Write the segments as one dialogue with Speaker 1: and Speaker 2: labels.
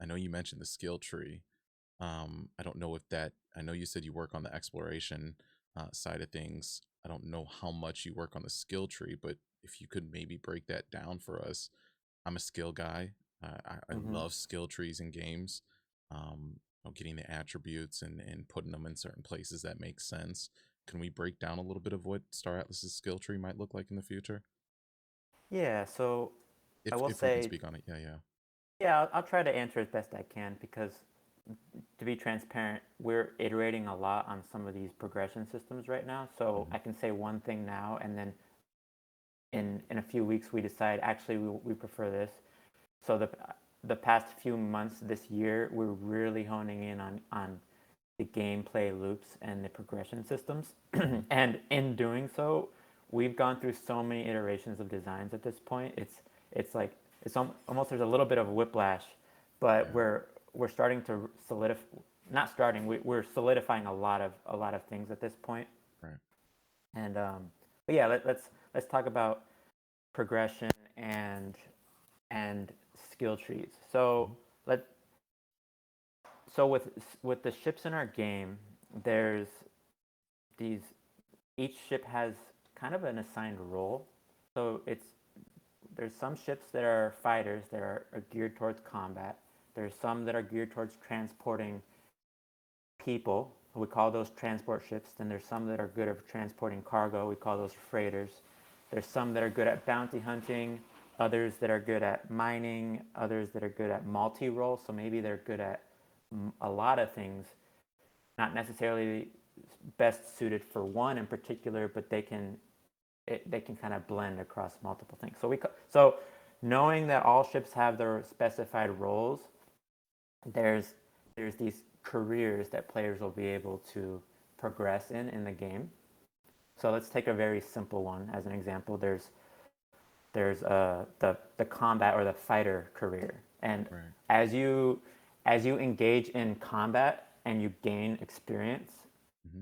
Speaker 1: I know you mentioned the skill tree. I don't know if that. I know you said you work on the exploration side of things. I don't know how much you work on the skill tree, but if you could maybe break that down for us. I'm a skill guy. I
Speaker 2: Hmm.
Speaker 1: love skill trees in games. Getting the attributes and putting them in certain places that make sense. Can we break down a little bit of what Star Atlas's skill tree might look like in the future?
Speaker 2: Yeah, so I will
Speaker 1: If we can
Speaker 2: say,
Speaker 1: speak on it, yeah, yeah.
Speaker 2: yeah, I'll try to answer as best I can because, to be transparent, we're iterating a lot on some of these progression systems right now. So
Speaker 1: Hmm.
Speaker 2: I can say one thing now, and then in a few weeks we decide actually we prefer this. So the past few months this year, we're really honing in on the gameplay loops and the progression systems.
Speaker 1: Hmm.
Speaker 2: And in doing so, we've gone through so many iterations of designs at this point. It's like it's almost there's a little bit of whiplash, but
Speaker 1: Yeah,
Speaker 2: we're starting to solidify. Not starting. We're solidifying a lot of things at this point.
Speaker 1: right.
Speaker 2: And but yeah, let's talk about progression and skill trees.
Speaker 1: Hmm.
Speaker 2: Let so with the ships in our game, there's these each ship has kind of an assigned role. So there's some ships that are fighters that are geared towards combat. There's some that are geared towards transporting people. We call those transport ships. Then there's some that are good at transporting cargo. We call those freighters. There's some that are good at bounty hunting, others that are good at mining, others that are good at multi-role. So maybe they're good at a lot of things, not necessarily best suited for one in particular, but they can kind of blend across multiple things. So knowing that all ships have their specified roles, there's there's these careers that players will be able to progress in the game. So let's take a very simple one as an example. There's the combat or the fighter career, and
Speaker 1: Right.
Speaker 2: as you as you engage in combat and you gain experience,
Speaker 1: Hmm.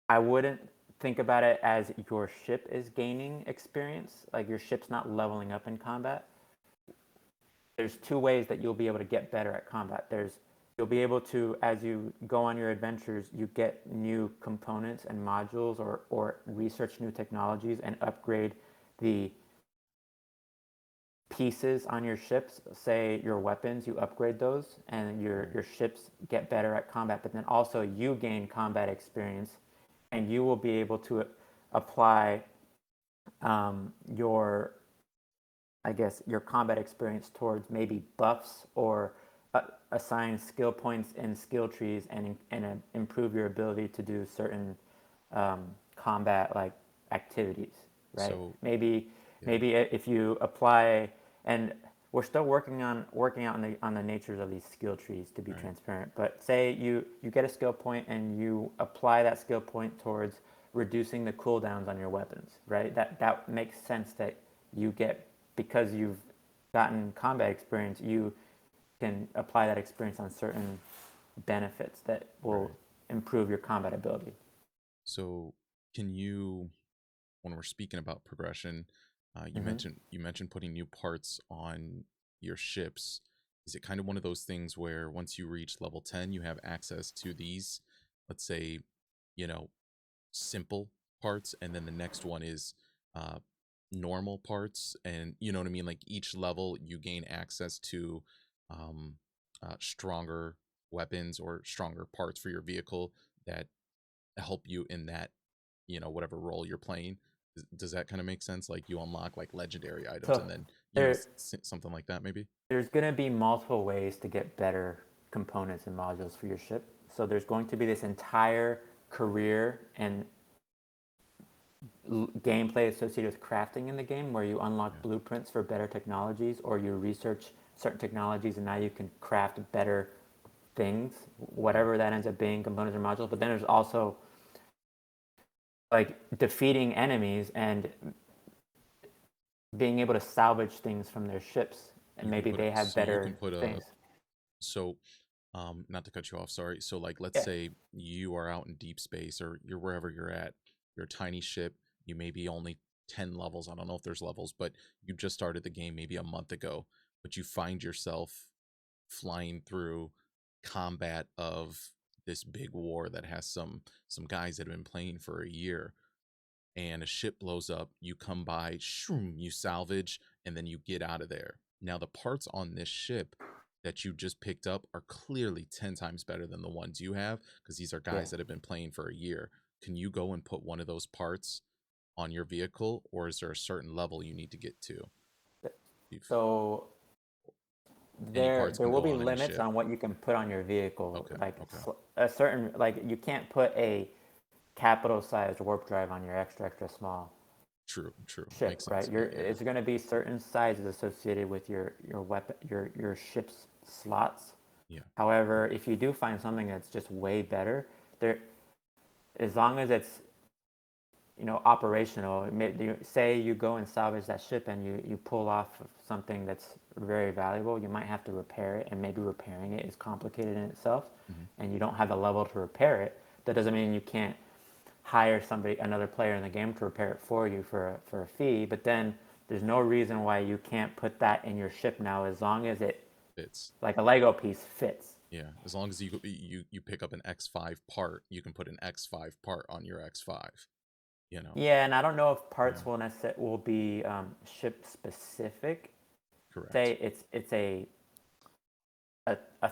Speaker 2: I wouldn't think about it as your ship is gaining experience, like your ship's not leveling up in combat. There's two ways that you'll be able to get better at combat. You'll be able to, as you go on your adventures, you get new components and modules or research new technologies and upgrade the pieces on your ships. Say your weapons, you upgrade those and
Speaker 1: Right.
Speaker 2: your ships get better at combat, but then also you gain combat experience and you will be able to apply your, I guess, your combat experience towards maybe buffs or assign skill points in skill trees and improve your ability to do certain combat like activities, right?
Speaker 1: So yeah.
Speaker 2: Maybe if you apply, and we're still working out on the natures of these skill trees to be
Speaker 1: Right.
Speaker 2: transparent. But say you get a skill point and you apply that skill point towards reducing the cooldowns on your weapons, right? That makes sense that you get because you've gotten combat experience, you can apply that experience on certain benefits that will
Speaker 1: Right.
Speaker 2: improve your combat ability.
Speaker 1: So can you, when we're speaking about progression,
Speaker 2: Mm-hmm.
Speaker 1: you mentioned putting new parts on your ships. Is it kind of one of those things where once you reach level 10, you have access to these, let's say, you know, simple parts, and then the next one is uh, normal parts, and you know what I mean? Like each level, you gain access to um, stronger weapons or stronger parts for your vehicle that help you in that, whatever role you're playing. Does that kind of make sense? Like you unlock like legendary items,
Speaker 2: So
Speaker 1: and then
Speaker 2: there,
Speaker 1: something like that, maybe.
Speaker 2: there's going to be multiple ways to get better components and modules for your ship. So there's going to be this entire career and gameplay associated with crafting in the game where you unlock
Speaker 1: Yeah.
Speaker 2: blueprints for better technologies or you research certain technologies and now you can craft better things,
Speaker 1: Right.
Speaker 2: whatever that ends up being, components or modules. But then there's also like defeating enemies and being able to salvage things from their ships, and
Speaker 1: You can
Speaker 2: maybe
Speaker 1: put
Speaker 2: they have
Speaker 1: so you can
Speaker 2: better
Speaker 1: put a
Speaker 2: things.
Speaker 1: so not to cut you off, sorry. So like let's
Speaker 2: Yeah.
Speaker 1: say you are out in deep space or you're wherever you're at, you're a tiny ship, you may be only 10 levels. I don't know if there's levels, but you just started the game maybe a month ago, but you find yourself flying through combat of this big war that has some guys that have been playing for a year, and a ship blows up, you come by, shoom, you salvage, and then you get out of there. Now, the parts on this ship that you just picked up are clearly 10 times better than the ones you have because these are
Speaker 2: Yeah.
Speaker 1: guys that have been playing for a year. Can you go and put one of those parts on your vehicle, or is there a certain level you need to get to? If
Speaker 2: So
Speaker 1: any
Speaker 2: there
Speaker 1: parts
Speaker 2: there
Speaker 1: can
Speaker 2: will
Speaker 1: go
Speaker 2: be
Speaker 1: on any
Speaker 2: limits
Speaker 1: ship.
Speaker 2: on what you can put on your vehicle.
Speaker 1: Okay,
Speaker 2: Like
Speaker 1: okay.
Speaker 2: a certain, like you can't put a capital sized warp drive on your extra small
Speaker 1: True, true.
Speaker 2: ship,
Speaker 1: Makes
Speaker 2: right?
Speaker 1: sense.
Speaker 2: You're
Speaker 1: Yeah, yeah,
Speaker 2: It's going to be certain sizes associated with your weapon, your ship's slots.
Speaker 1: yeah.
Speaker 2: However, if you do find something that's just way better, there, as long as it's, operational. Say you go and salvage that ship and you pull off something that's very valuable, you might have to repair it, and maybe repairing it is complicated in itself,
Speaker 1: Hmm.
Speaker 2: and you don't have the level to repair it. That doesn't mean you can't hire another player in the game to repair it for you for a fee. But then there's no reason why you can't put that in your ship now, as long as it,
Speaker 1: Fits.
Speaker 2: like a Lego piece, fits.
Speaker 1: Yeah, as long as you pick up an X5 part, you can put an X5 part on your X5. You know.
Speaker 2: Yeah, and I don't know if
Speaker 1: Yeah.
Speaker 2: parts will be ship specific.
Speaker 1: Correct.
Speaker 2: Say it's a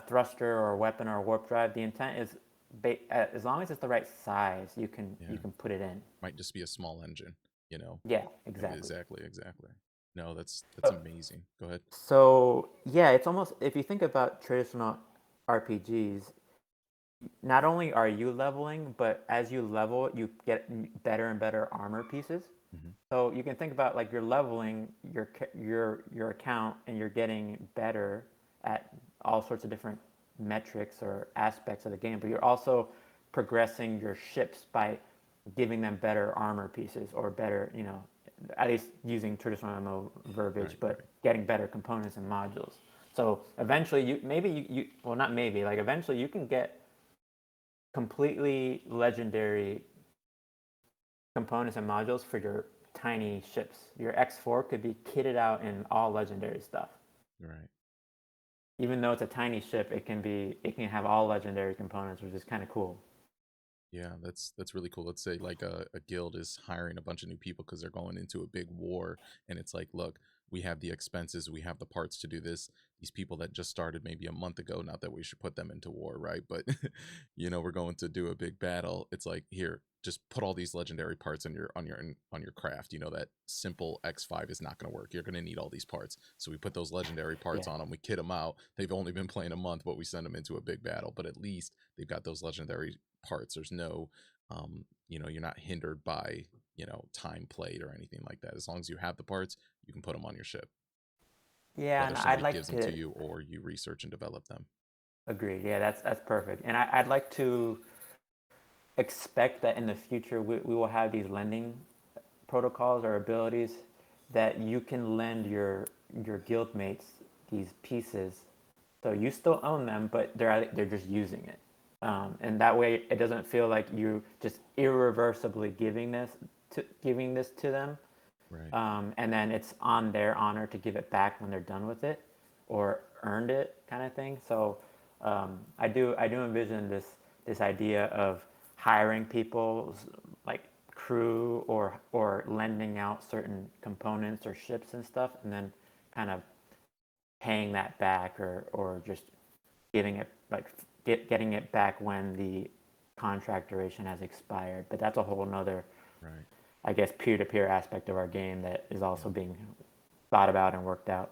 Speaker 2: thruster or a weapon or a warp drive. The intent is, as long as it's the right size, you
Speaker 1: Yeah.
Speaker 2: can put it in.
Speaker 1: Might just be a small engine. You know.
Speaker 2: Yeah, exactly.
Speaker 1: Exactly. Exactly. No, that's
Speaker 2: So,
Speaker 1: amazing. Go ahead.
Speaker 2: so yeah, it's almost, if you think about traditional RPGs, not only are you leveling, but as you level, you get better and better armor pieces.
Speaker 1: Hmm.
Speaker 2: So you can think about, like, you're leveling your account, and you're getting better at all sorts of different metrics or aspects of the game, but you're also progressing your ships by giving them better armor pieces, or better, at least using traditional MMO verbiage,
Speaker 1: Right.
Speaker 2: but
Speaker 1: Right.
Speaker 2: getting better components and modules. So eventually, well, not maybe, like eventually you can get completely legendary components and modules for your tiny ships. Your X4 could be kitted out in all legendary stuff.
Speaker 1: Right.
Speaker 2: Even though it's a tiny ship, it can have all legendary components, which is kind of cool.
Speaker 1: Yeah, that's really cool. Let's say like a guild is hiring a bunch of new people because they're going into a big war, and it's like, look, we have the expenses, we have the parts to do this. These people that just started maybe a month ago, not that we should put them into war, right? But we're going to do a big battle. It's like, here, just put all these legendary parts on your craft. That simple X5 is not going to work. You're going to need all these parts. So we put those legendary parts
Speaker 2: Yeah.
Speaker 1: on them. We kit them out. They've only been playing a month, but we send them into a big battle. But at least they've got those legendary parts. There's no, you're not hindered by, time played or anything like that. As long as you have the parts, you can put them on your ship,
Speaker 2: Yeah,
Speaker 1: whether
Speaker 2: and I'd
Speaker 1: somebody
Speaker 2: like
Speaker 1: gives them to
Speaker 2: to
Speaker 1: you or you research and develop them.
Speaker 2: agree. Yeah, that's perfect. And I'd like to expect that in the future we will have these lending protocols or abilities that you can lend your guild mates these pieces, so you still own them, but they're just using it, and that way it doesn't feel like you just irreversibly giving this to them,
Speaker 1: Right.
Speaker 2: and then it's on their honor to give it back when they're done with it, or earned it, kind of thing. So I do envision this idea of hiring people, like crew, or lending out certain components or ships and stuff, and then kind of paying that back, or just giving it, like, getting it back when the contract duration has expired. But that's a whole nother,
Speaker 1: Right.
Speaker 2: I guess, peer-to-peer aspect of our game that is also
Speaker 1: Yeah.
Speaker 2: being thought about and worked out.